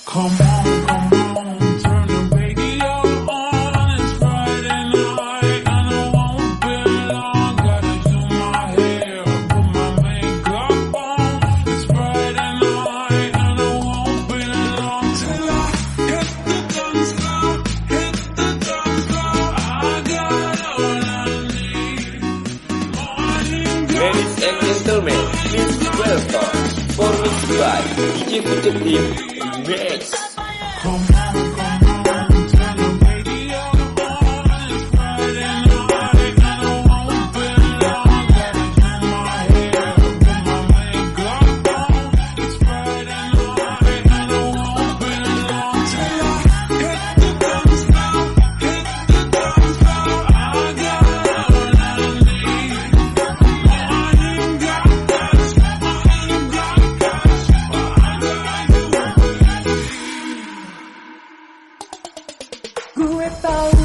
Come on, turn the radio on. It's Friday night and I won't be long. Gotta do my hair, put my makeup on. It's Friday night and I won't be long till I hit the dance floor, hit the dance floor. I got all I need. Ladies and gentlemen, please welcome for mix by DJ Future Team Mix. Come on, turn the radio on. It's Friday night and I won't be long. Gotta do my hair, put my makeup on. It's Friday night and I won't be long till I hit the dance floor, hit the dance floor. I got all I need. I ain't got cash, I ain't got cash, but I got you. Gue tahu